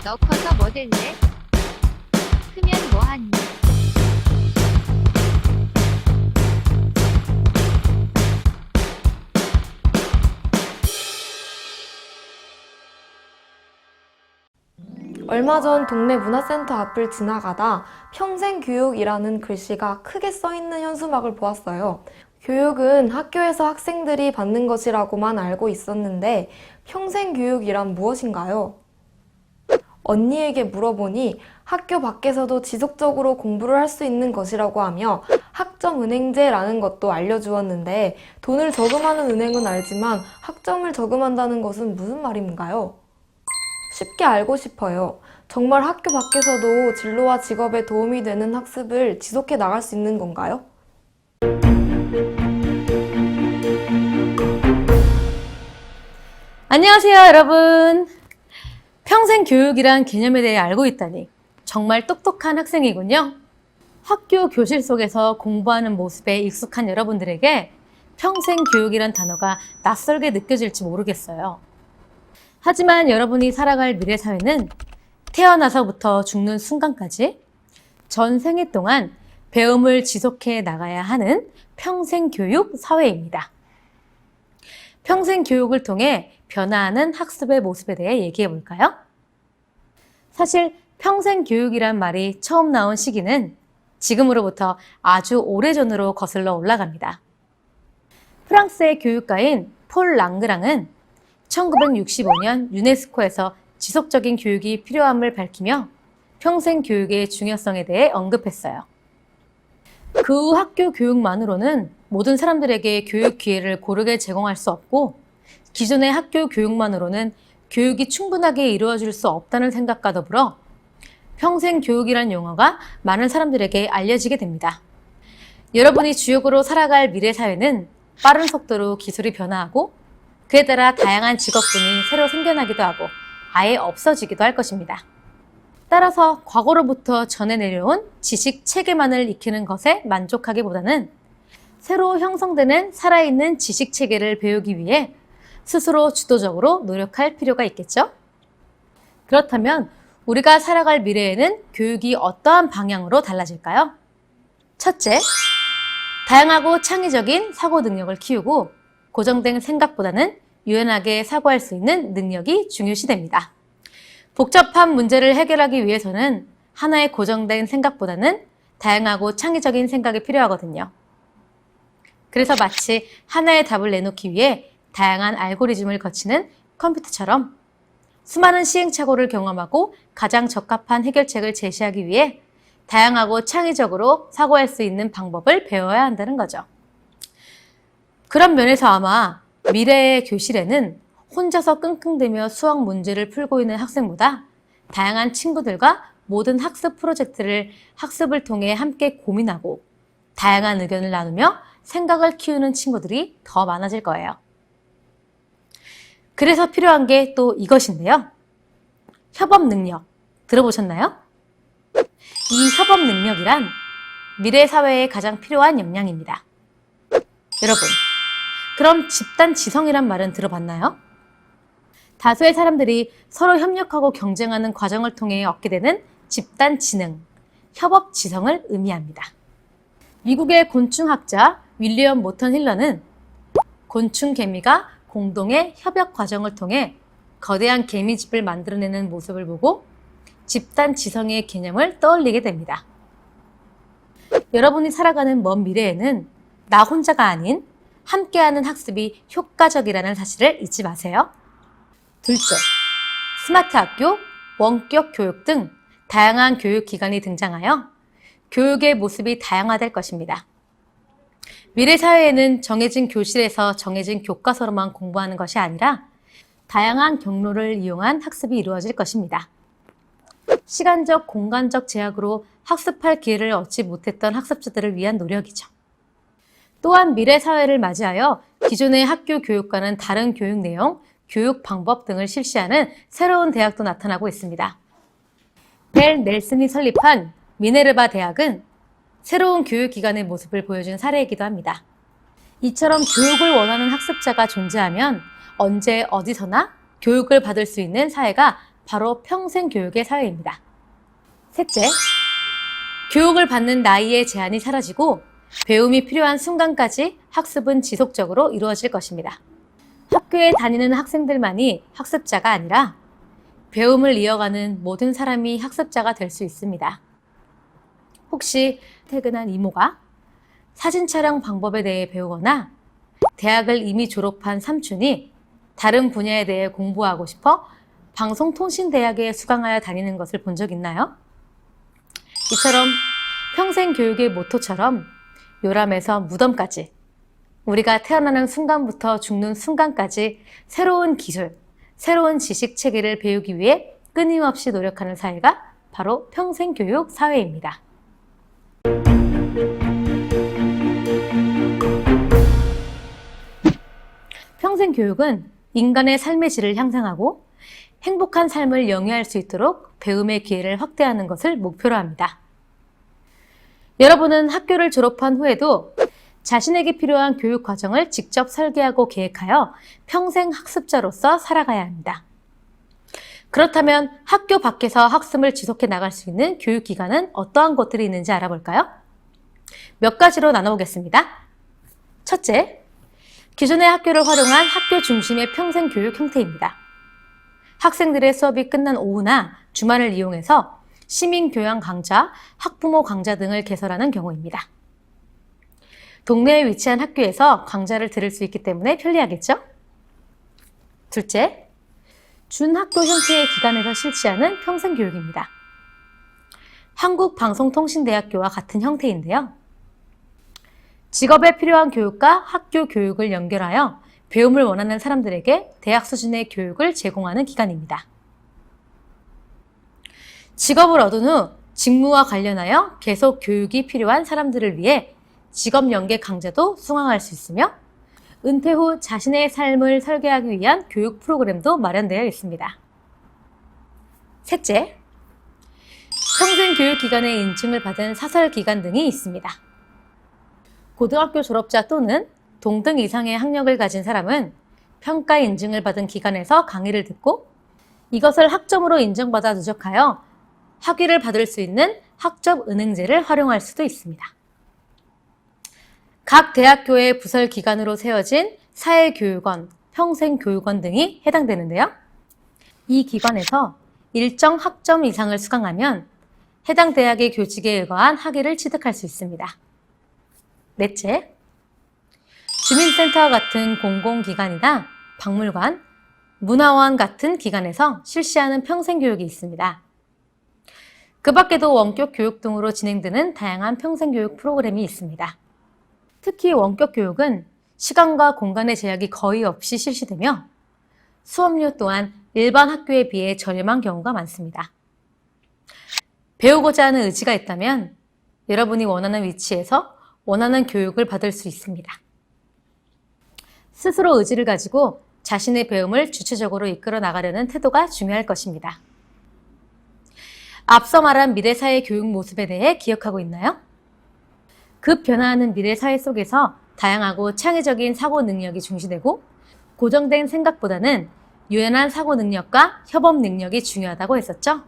너 커서 뭐 될래? 크면 뭐 하니? 얼마 전 동네 문화센터 앞을 지나가다 평생교육이라는 글씨가 크게 써있는 현수막을 보았어요. 교육은 학교에서 학생들이 받는 것이라고만 알고 있었는데 평생교육이란 무엇인가요? 언니에게 물어보니 학교 밖에서도 지속적으로 공부를 할 수 있는 것이라고 하며 학점은행제라는 것도 알려주었는데 돈을 저금하는 은행은 알지만 학점을 저금한다는 것은 무슨 말인가요? 쉽게 알고 싶어요. 정말 학교 밖에서도 진로와 직업에 도움이 되는 학습을 지속해 나갈 수 있는 건가요? 안녕하세요, 여러분. 평생 교육이란 개념에 대해 알고 있다니 정말 똑똑한 학생이군요. 학교 교실 속에서 공부하는 모습에 익숙한 여러분들에게 평생 교육이란 단어가 낯설게 느껴질지 모르겠어요. 하지만 여러분이 살아갈 미래 사회는 태어나서부터 죽는 순간까지 전 생애 동안 배움을 지속해 나가야 하는 평생 교육 사회입니다. 평생 교육을 통해 변화하는 학습의 모습에 대해 얘기해 볼까요? 사실 평생 교육이란 말이 처음 나온 시기는 지금으로부터 아주 오래전으로 거슬러 올라갑니다. 프랑스의 교육가인 폴 랑그랑은 1965년 유네스코에서 지속적인 교육이 필요함을 밝히며 평생 교육의 중요성에 대해 언급했어요. 그 후 학교 교육만으로는 모든 사람들에게 교육 기회를 고르게 제공할 수 없고 기존의 학교 교육만으로는 교육이 충분하게 이루어질 수 없다는 생각과 더불어 평생 교육이란 용어가 많은 사람들에게 알려지게 됩니다. 여러분이 주역으로 살아갈 미래 사회는 빠른 속도로 기술이 변화하고 그에 따라 다양한 직업군이 새로 생겨나기도 하고 아예 없어지기도 할 것입니다. 따라서 과거로부터 전해 내려온 지식 체계만을 익히는 것에 만족하기보다는 새로 형성되는 살아있는 지식 체계를 배우기 위해 스스로 주도적으로 노력할 필요가 있겠죠? 그렇다면 우리가 살아갈 미래에는 교육이 어떠한 방향으로 달라질까요? 첫째, 다양하고 창의적인 사고 능력을 키우고 고정된 생각보다는 유연하게 사고할 수 있는 능력이 중요시됩니다. 복잡한 문제를 해결하기 위해서는 하나의 고정된 생각보다는 다양하고 창의적인 생각이 필요하거든요. 그래서 마치 하나의 답을 내놓기 위해 다양한 알고리즘을 거치는 컴퓨터처럼 수많은 시행착오를 경험하고 가장 적합한 해결책을 제시하기 위해 다양하고 창의적으로 사고할 수 있는 방법을 배워야 한다는 거죠. 그런 면에서 아마 미래의 교실에는 혼자서 끙끙대며 수학 문제를 풀고 있는 학생보다 다양한 친구들과 모든 학습 프로젝트를 학습을 통해 함께 고민하고 다양한 의견을 나누며 생각을 키우는 친구들이 더 많아질 거예요. 그래서 필요한 게 또 이것인데요. 협업 능력. 들어보셨나요? 이 협업 능력이란 미래 사회에 가장 필요한 역량입니다. 여러분, 그럼 집단 지성이란 말은 들어봤나요? 다수의 사람들이 서로 협력하고 경쟁하는 과정을 통해 얻게 되는 집단 지능, 협업 지성을 의미합니다. 미국의 곤충학자 윌리엄 모턴 힐러는 곤충 개미가 공동의 협약 과정을 통해 거대한 개미집을 만들어내는 모습을 보고 집단 지성의 개념을 떠올리게 됩니다. 여러분이 살아가는 먼 미래에는 나 혼자가 아닌 함께하는 학습이 효과적이라는 사실을 잊지 마세요. 둘째, 스마트 학교, 원격 교육 등 다양한 교육 기관이 등장하여 교육의 모습이 다양화될 것입니다. 미래 사회에는 정해진 교실에서 정해진 교과서로만 공부하는 것이 아니라 다양한 경로를 이용한 학습이 이루어질 것입니다. 시간적, 공간적 제약으로 학습할 기회를 얻지 못했던 학습자들을 위한 노력이죠. 또한 미래 사회를 맞이하여 기존의 학교 교육과는 다른 교육 내용, 교육 방법 등을 실시하는 새로운 대학도 나타나고 있습니다. 벨 넬슨이 설립한 미네르바 대학은 새로운 교육기관의 모습을 보여준 사례이기도 합니다. 이처럼 교육을 원하는 학습자가 존재하면 언제 어디서나 교육을 받을 수 있는 사회가 바로 평생교육의 사회입니다. 셋째, 교육을 받는 나이의 제한이 사라지고 배움이 필요한 순간까지 학습은 지속적으로 이루어질 것입니다. 학교에 다니는 학생들만이 학습자가 아니라 배움을 이어가는 모든 사람이 학습자가 될 수 있습니다. 혹시 퇴근한 이모가 사진 촬영 방법에 대해 배우거나 대학을 이미 졸업한 삼촌이 다른 분야에 대해 공부하고 싶어 방송통신대학에 수강하여 다니는 것을 본 적 있나요? 이처럼 평생교육의 모토처럼 요람에서 무덤까지, 우리가 태어나는 순간부터 죽는 순간까지 새로운 기술, 새로운 지식 체계를 배우기 위해 끊임없이 노력하는 사회가 바로 평생교육 사회입니다. 평생교육은 인간의 삶의 질을 향상하고 행복한 삶을 영위할 수 있도록 배움의 기회를 확대하는 것을 목표로 합니다. 여러분은 학교를 졸업한 후에도 자신에게 필요한 교육 과정을 직접 설계하고 계획하여 평생 학습자로서 살아가야 합니다. 그렇다면 학교 밖에서 학습을 지속해 나갈 수 있는 교육기관은 어떠한 것들이 있는지 알아볼까요? 몇 가지로 나눠보겠습니다. 첫째, 기존의 학교를 활용한 학교 중심의 평생교육 형태입니다. 학생들의 수업이 끝난 오후나 주말을 이용해서 시민교양 강좌, 학부모 강좌 등을 개설하는 경우입니다. 동네에 위치한 학교에서 강좌를 들을 수 있기 때문에 편리하겠죠? 둘째, 준학교 형태의 기관에서 실시하는 평생교육입니다. 한국방송통신대학교와 같은 형태인데요. 직업에 필요한 교육과 학교 교육을 연결하여 배움을 원하는 사람들에게 대학 수준의 교육을 제공하는 기관입니다. 직업을 얻은 후 직무와 관련하여 계속 교육이 필요한 사람들을 위해 직업 연계 강좌도 수강할 수 있으며 은퇴 후 자신의 삶을 설계하기 위한 교육 프로그램도 마련되어 있습니다. 셋째, 평생교육기관의 인증을 받은 사설기관 등이 있습니다. 고등학교 졸업자 또는 동등 이상의 학력을 가진 사람은 평가 인증을 받은 기관에서 강의를 듣고 이것을 학점으로 인정받아 누적하여 학위를 받을 수 있는 학점은행제를 활용할 수도 있습니다. 각 대학교의 부설 기관으로 세워진 사회교육원, 평생교육원 등이 해당되는데요. 이 기관에서 일정 학점 이상을 수강하면 해당 대학의 교직에 의거한 학위를 취득할 수 있습니다. 넷째, 주민센터와 같은 공공기관이나 박물관, 문화원 같은 기관에서 실시하는 평생교육이 있습니다. 그 밖에도 원격 교육 등으로 진행되는 다양한 평생교육 프로그램이 있습니다. 특히 원격 교육은 시간과 공간의 제약이 거의 없이 실시되며 수업료 또한 일반 학교에 비해 저렴한 경우가 많습니다. 배우고자 하는 의지가 있다면 여러분이 원하는 위치에서 원하는 교육을 받을 수 있습니다. 스스로 의지를 가지고 자신의 배움을 주체적으로 이끌어 나가려는 태도가 중요할 것입니다. 앞서 말한 미래사회 교육 모습에 대해 기억하고 있나요? 급 변화하는 미래사회 속에서 다양하고 창의적인 사고 능력이 중시되고 고정된 생각보다는 유연한 사고 능력과 협업 능력이 중요하다고 했었죠?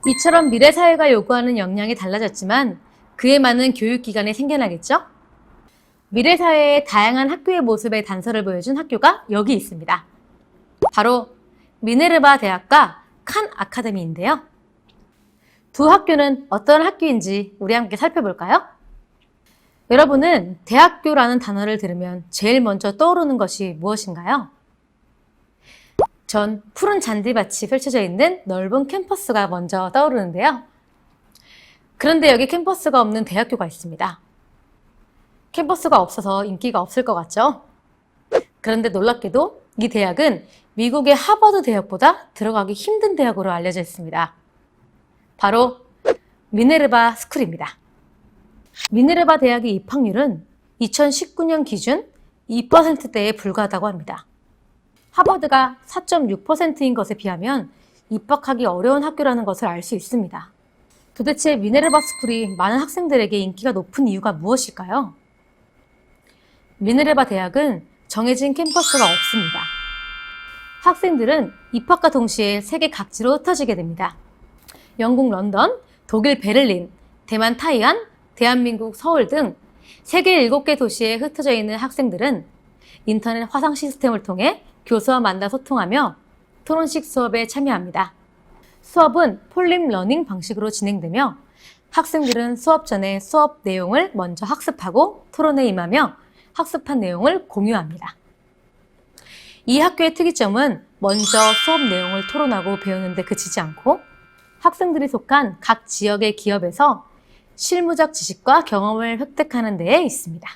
이처럼 미래사회가 요구하는 역량이 달라졌지만 그에 맞는 교육기관이 생겨나겠죠? 미래사회의 다양한 학교의 모습의 단서를 보여준 학교가 여기 있습니다. 바로 미네르바 대학과 칸 아카데미인데요. 두 학교는 어떤 학교인지 우리 함께 살펴볼까요? 여러분은 대학교라는 단어를 들으면 제일 먼저 떠오르는 것이 무엇인가요? 전 푸른 잔디밭이 펼쳐져 있는 넓은 캠퍼스가 먼저 떠오르는데요. 그런데 여기 캠퍼스가 없는 대학교가 있습니다. 캠퍼스가 없어서 인기가 없을 것 같죠? 그런데 놀랍게도 이 대학은 미국의 하버드 대학보다 들어가기 힘든 대학으로 알려져 있습니다. 바로 미네르바 스쿨입니다. 미네르바 대학의 입학률은 2019년 기준 2%대에 불과하다고 합니다. 하버드가 4.6%인 것에 비하면 입학하기 어려운 학교라는 것을 알 수 있습니다. 도대체 미네르바 스쿨이 많은 학생들에게 인기가 높은 이유가 무엇일까요? 미네르바 대학은 정해진 캠퍼스가 없습니다. 학생들은 입학과 동시에 세계 각지로 흩어지게 됩니다. 영국 런던, 독일 베를린, 대만 타이안, 대한민국 서울 등 세계 7개 도시에 흩어져 있는 학생들은 인터넷 화상 시스템을 통해 교수와 만나 소통하며 토론식 수업에 참여합니다. 수업은 폴립 러닝 방식으로 진행되며 학생들은 수업 전에 수업 내용을 먼저 학습하고 토론에 임하며 학습한 내용을 공유합니다. 이 학교의 특이점은 먼저 수업 내용을 토론하고 배우는데 그치지 않고 학생들이 속한 각 지역의 기업에서 실무적 지식과 경험을 획득하는 데에 있습니다.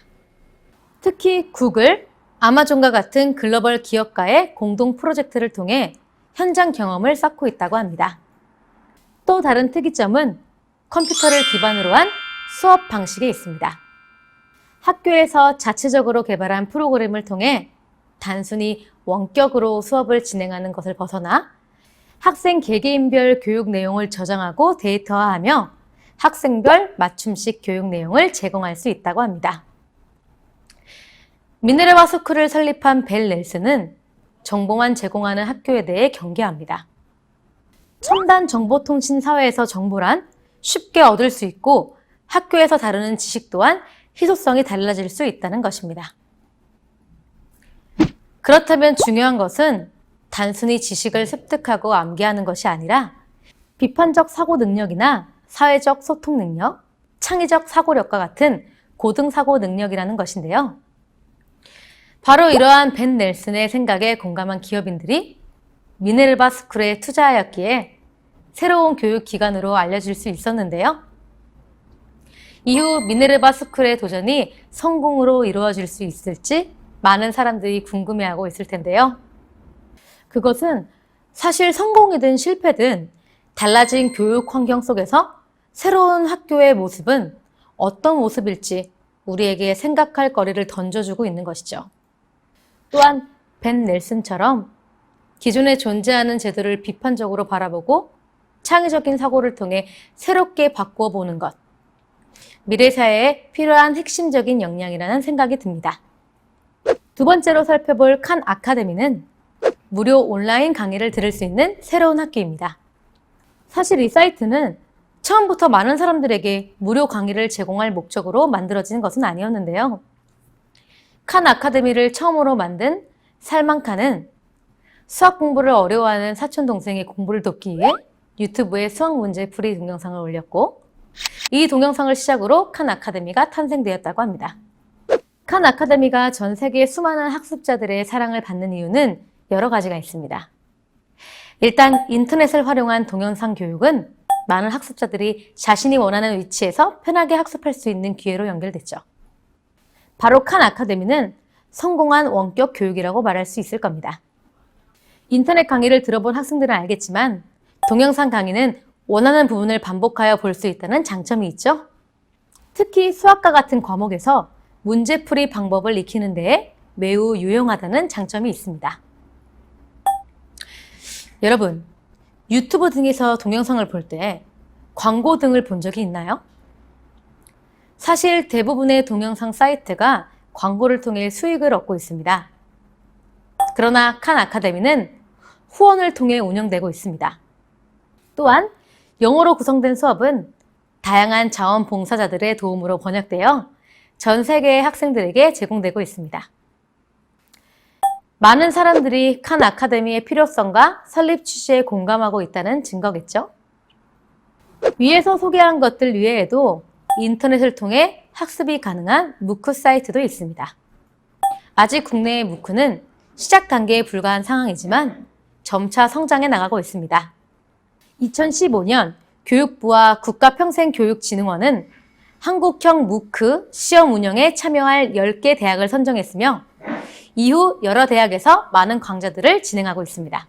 특히 구글, 아마존과 같은 글로벌 기업과의 공동 프로젝트를 통해 현장 경험을 쌓고 있다고 합니다. 또 다른 특이점은 컴퓨터를 기반으로 한 수업 방식에 있습니다. 학교에서 자체적으로 개발한 프로그램을 통해 단순히 원격으로 수업을 진행하는 것을 벗어나 학생 개개인별 교육 내용을 저장하고 데이터화하며 학생별 맞춤식 교육 내용을 제공할 수 있다고 합니다. 미네르바 스쿨을 설립한 벨 넬슨은 정보만 제공하는 학교에 대해 경계합니다. 첨단 정보통신 사회에서 정보란 쉽게 얻을 수 있고 학교에서 다루는 지식 또한 희소성이 달라질 수 있다는 것입니다. 그렇다면 중요한 것은 단순히 지식을 습득하고 암기하는 것이 아니라 비판적 사고 능력이나 사회적 소통 능력, 창의적 사고력과 같은 고등 사고 능력이라는 것인데요. 바로 이러한 벤 넬슨의 생각에 공감한 기업인들이 미네르바 스쿨에 투자하였기에 새로운 교육 기관으로 알려질 수 있었는데요. 이후 미네르바 스쿨의 도전이 성공으로 이루어질 수 있을지 많은 사람들이 궁금해하고 있을 텐데요. 그것은 사실 성공이든 실패든 달라진 교육 환경 속에서 새로운 학교의 모습은 어떤 모습일지 우리에게 생각할 거리를 던져주고 있는 것이죠. 또한 벤 넬슨처럼 기존에 존재하는 제도를 비판적으로 바라보고 창의적인 사고를 통해 새롭게 바꾸어 보는 것. 미래 사회에 필요한 핵심적인 역량이라는 생각이 듭니다. 두 번째로 살펴볼 칸 아카데미는 무료 온라인 강의를 들을 수 있는 새로운 학교입니다. 사실 이 사이트는 처음부터 많은 사람들에게 무료 강의를 제공할 목적으로 만들어진 것은 아니었는데요. 칸 아카데미를 처음으로 만든 살만 칸은 수학 공부를 어려워하는 사촌 동생의 공부를 돕기 위해 유튜브에 수학 문제 풀이 동영상을 올렸고 이 동영상을 시작으로 칸 아카데미가 탄생되었다고 합니다. 칸 아카데미가 전 세계 수많은 학습자들의 사랑을 받는 이유는 여러 가지가 있습니다. 일단 인터넷을 활용한 동영상 교육은 많은 학습자들이 자신이 원하는 위치에서 편하게 학습할 수 있는 기회로 연결됐죠. 바로 칸 아카데미는 성공한 원격 교육이라고 말할 수 있을 겁니다. 인터넷 강의를 들어본 학생들은 알겠지만 동영상 강의는 원하는 부분을 반복하여 볼 수 있다는 장점이 있죠. 특히 수학과 같은 과목에서 문제풀이 방법을 익히는 데에 매우 유용하다는 장점이 있습니다. 여러분, 유튜브 등에서 동영상을 볼 때 광고 등을 본 적이 있나요? 사실 대부분의 동영상 사이트가 광고를 통해 수익을 얻고 있습니다. 그러나 칸 아카데미는 후원을 통해 운영되고 있습니다. 또한 영어로 구성된 수업은 다양한 자원봉사자들의 도움으로 번역되어 전 세계의 학생들에게 제공되고 있습니다. 많은 사람들이 칸 아카데미의 필요성과 설립 취지에 공감하고 있다는 증거겠죠? 위에서 소개한 것들 외에도 인터넷을 통해 학습이 가능한 무크 사이트도 있습니다. 아직 국내의 무크는 시작 단계에 불과한 상황이지만 점차 성장해 나가고 있습니다. 2015년 교육부와 국가평생교육진흥원은 한국형 무크 시험 운영에 참여할 10개 대학을 선정했으며 이후 여러 대학에서 많은 강좌들을 진행하고 있습니다.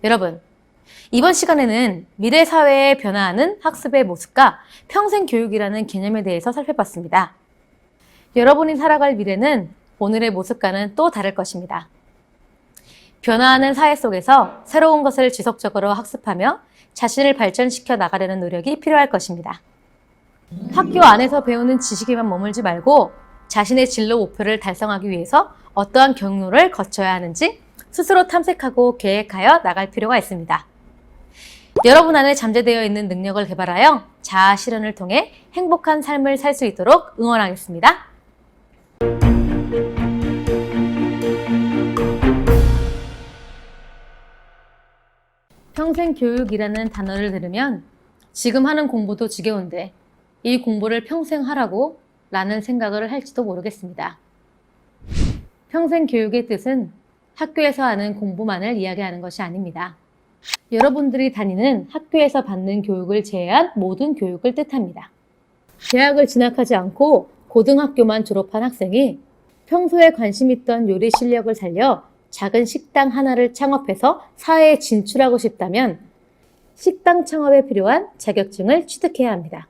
여러분, 이번 시간에는 미래 사회에 변화하는 학습의 모습과 평생교육이라는 개념에 대해서 살펴봤습니다. 여러분이 살아갈 미래는 오늘의 모습과는 또 다를 것입니다. 변화하는 사회 속에서 새로운 것을 지속적으로 학습하며 자신을 발전시켜 나가려는 노력이 필요할 것입니다. 학교 안에서 배우는 지식에만 머물지 말고 자신의 진로 목표를 달성하기 위해서 어떠한 경로를 거쳐야 하는지 스스로 탐색하고 계획하여 나갈 필요가 있습니다. 여러분 안에 잠재되어 있는 능력을 개발하여 자아 실현을 통해 행복한 삶을 살 수 있도록 응원하겠습니다. 평생교육이라는 단어를 들으면 지금 하는 공부도 지겨운데 이 공부를 평생 하라고? 라는 생각을 할지도 모르겠습니다. 평생교육의 뜻은 학교에서 하는 공부만을 이야기하는 것이 아닙니다. 여러분들이 다니는 학교에서 받는 교육을 제외한 모든 교육을 뜻합니다. 대학을 진학하지 않고 고등학교만 졸업한 학생이 평소에 관심 있던 요리 실력을 살려 작은 식당 하나를 창업해서 사회에 진출하고 싶다면 식당 창업에 필요한 자격증을 취득해야 합니다.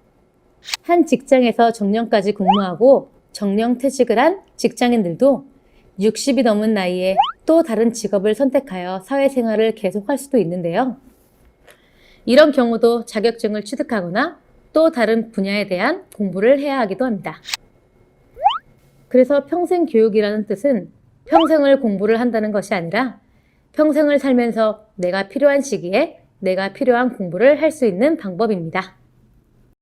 한 직장에서 정년까지 근무하고 정년퇴직을 한 직장인들도 60이 넘은 나이에 또 다른 직업을 선택하여 사회생활을 계속할 수도 있는데요. 이런 경우도 자격증을 취득하거나 또 다른 분야에 대한 공부를 해야 하기도 합니다. 그래서 평생교육이라는 뜻은 평생을 공부를 한다는 것이 아니라 평생을 살면서 내가 필요한 시기에 내가 필요한 공부를 할 수 있는 방법입니다.